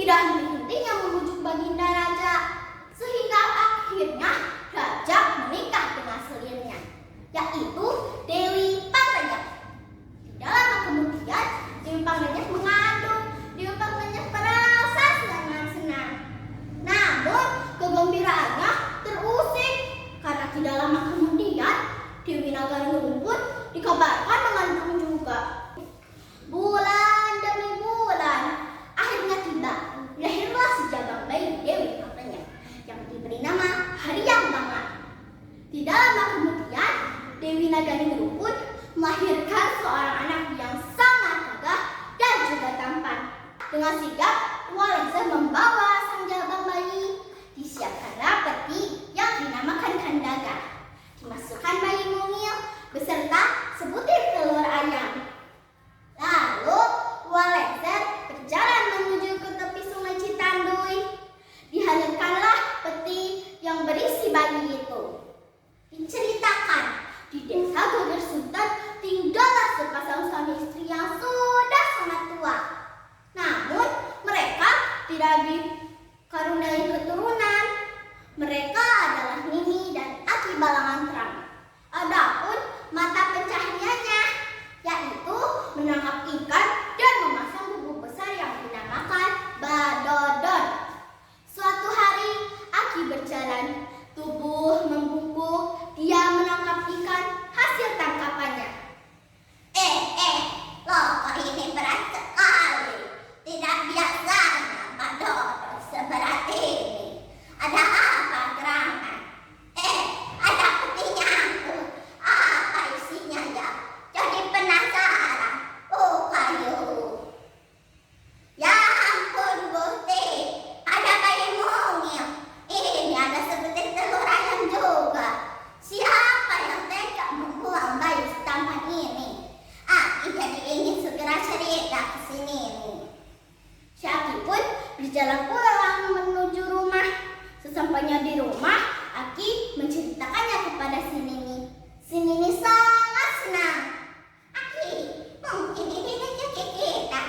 tidak henti-hentinya membujuk Baginda Raja, sehingga akhirnya Raja menikah dengan selirnya, yaitu Dewi Pangrenyep. Tidak lama kemudian, Dewi Pangrenyep mengandung. Dewi Pangrenyep merasa sangat senang. Namun, kegembiraannya terusik karena tidak lama kemudian Dewi Nagaringeruput dikabarkan mengandung juga. Bulan demi bulan, akhirnya tiba. Lahirlah sejabang bayi Dewi Pangrenyep yang diberi nama Haryang Bangla. Tidak lama kemudian, Dewi Nagaringeruput melahirkan seorang anak yang sangat gagah dan juga tampan. Dengan sigap, Walengser membawa sang jabang bayi. Disiapkanlah peti yang dinamakan kandaga. Dimasukkan bayi mungil beserta sebutir telur ayam. Lalu Walengser berjalan menuju ke tepi sungai Citanduy. Dihanyutkanlah peti yang berisi bayi itu. Diceritakan di desa Geger Sunten tinggallah sepasang suami istri yang sudah sangat tua. Namun mereka tidak dikaruniai keturunan. Mereka adalah Nini dan Aki Balangan Terang. Adapun mata pencahariannya yaitu menangkap ikan dan memasang bubuk besar yang dinamakan badodon. Suatu hari Aki berjalan, tubuh membungkuk, dia menangkap ikan hasil tangkapannya. Lo kok ini berat sekali. Tidak biasanya badodon seberat ini. Ada apa gerangan? Ada petinya aku. Apa isinya ya? Jadi penasaran. Oh, kayu. Ya ampun, Gusti. Ada bayi mungil. Ini ada sebutir telur ayam juga. Siapa yang tega membuang bayi setampan ini? Aki jadi ingin segera cerita ke sini nih. Si Aki pun berjalan pulang menuju rumah. Sesampainya di rumah, Aki menceritakannya kepada si Nini. Si Nini sangat senang. Aki, mungkin ini rezeki kita.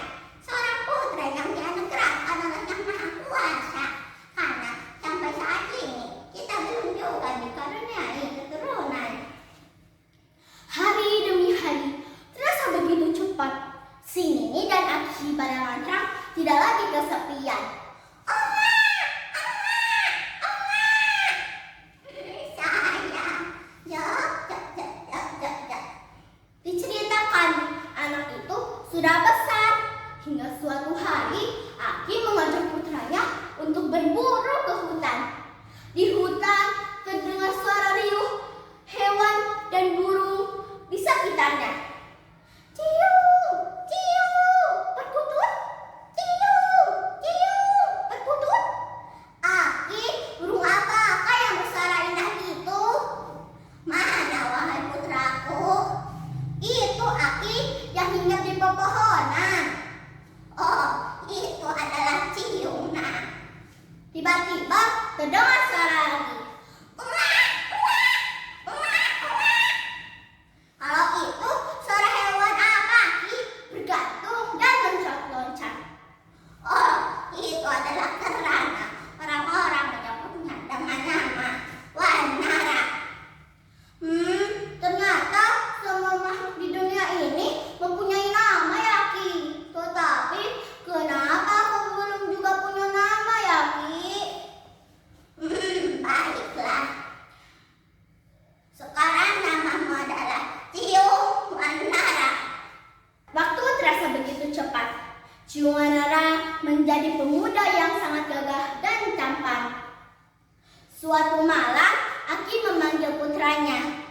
Seorang putra yang dianugerahkan oleh Yang Maha Kuasa. Karena sampai saat ini kita belum juga dikaruniai keturunan. Hari demi hari, terasa begitu cepat. Si Nini dan Aki Balangan Terang tidak lagi kesepian. Diceritakan anak itu sudah besar. Hingga suatu hari Aki mengajak putranya untuk berburu ke hutan. Di hutan terdengar suara riuh hewan dan burung di sekitarnya. Ciu, ciu, perkutut. Ciu, ciu, perkutut. Aki, burung apakah yang bersuara indah itu? Mana wahai putraku? Itu Aki yang hinggap di pepohonan. Oh, itu adalah ciuna. Tiba-tiba terdengar suara lagi. Kalau itu suara hewan apa, Aki? Bergantung dan loncat-loncat. Oh, itu adalah kerana orang-orang menyebutnya dengan nama wanara. Ternyata semua makhluk di dunia ini mempunyai nama ya Ki. Tetapi kenapa aku belum juga punya nama ya Ki? Baiklah. Sekarang namamu adalah Ciung Wanara. Waktu terasa begitu cepat. Ciung Wanara menjadi pemuda yang sangat gagah dan tampan. Suatu malam, Aki memanggil putranya.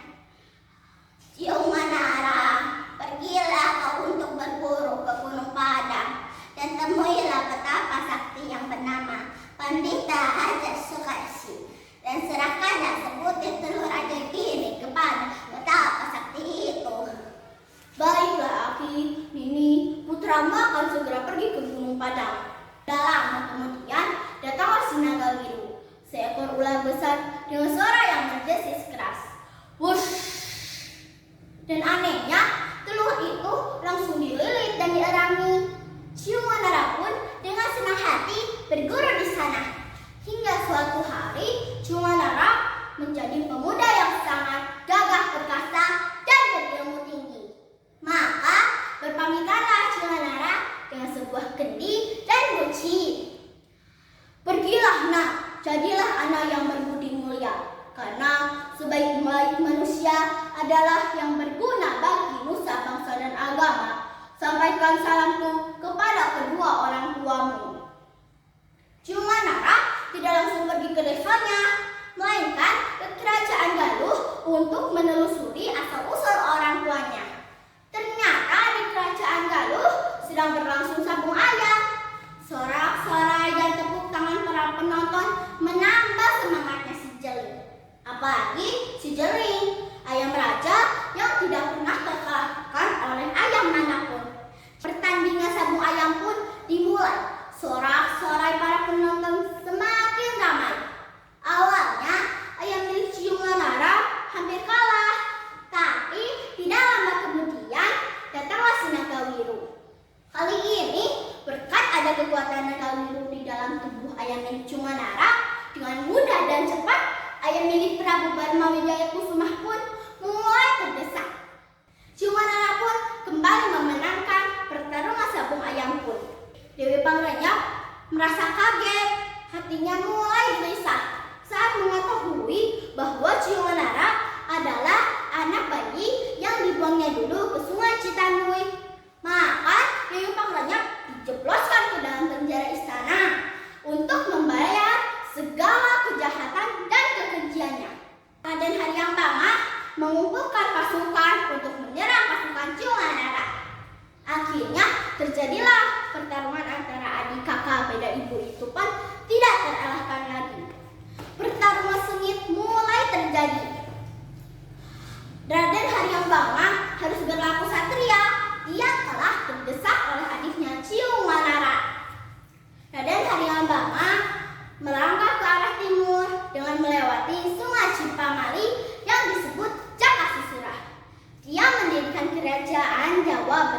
Ciung Wanara, pergilah kau untuk berburu ke Gunung Padang dan temuilah petapa sakti yang bernama Pandita Hajar Soekarsi dan serahkanlah sebutir telur ajaib ini kepada petapa sakti itu. Baiklah Aki, Nini, putramu akan segera pergi ke Gunung Padang. Tak lama kemudian datanglah si naga biru, seekor ular besar dengan suara yang berdesis keras. Wush! Dan anehnya, telur itu langsung dililit dan dierangi. Ciung Wanara pun dengan senang hati Sorak-sorai para penonton semakin ramai. Awalnya, ayam milik Ciunganara hampir kalah. Tapi tidak lama kemudian datanglah si Nagawiru. Kali ini, berkat ada kekuatan Nagawiru di dalam tubuh ayam milik Ciunganara, dengan mudah dan cepat, ayam milik Prabu Barmawijaya Kusumah pun mulai terdesak. Ciunganara pun kembali memenangkan pertarungan sabung ayam pun. Dewi Pangrenyap merasa kaget, hatinya mulai gelisah saat mengetahui bahwa Ciunganara adalah anak bayi yang dibuangnya dulu ke Sungai Citanui. Maka Dewi Pangrenyap dijebloskan ke dalam penjara istana untuk membayar segala kejahatan dan kekejiannya. Raden Haryangbanga mengumpulkan pasukan untuk menyerang pasukan Ciunganara. Akhirnya terjadilah pertarungan antara adik kakak beda ibu itu pun tidak terelakkan lagi. Pertarungan sengit mulai terjadi. Raden Haryangbanga harus berlaku satria. Dia telah terdesak oleh adiknya Ciunganara. Raden Haryangbanga melangkah ke arah timur dengan melewati Sungai Cipamali yang disebut Jakasisura. Dia mendirikan kerajaan Jawa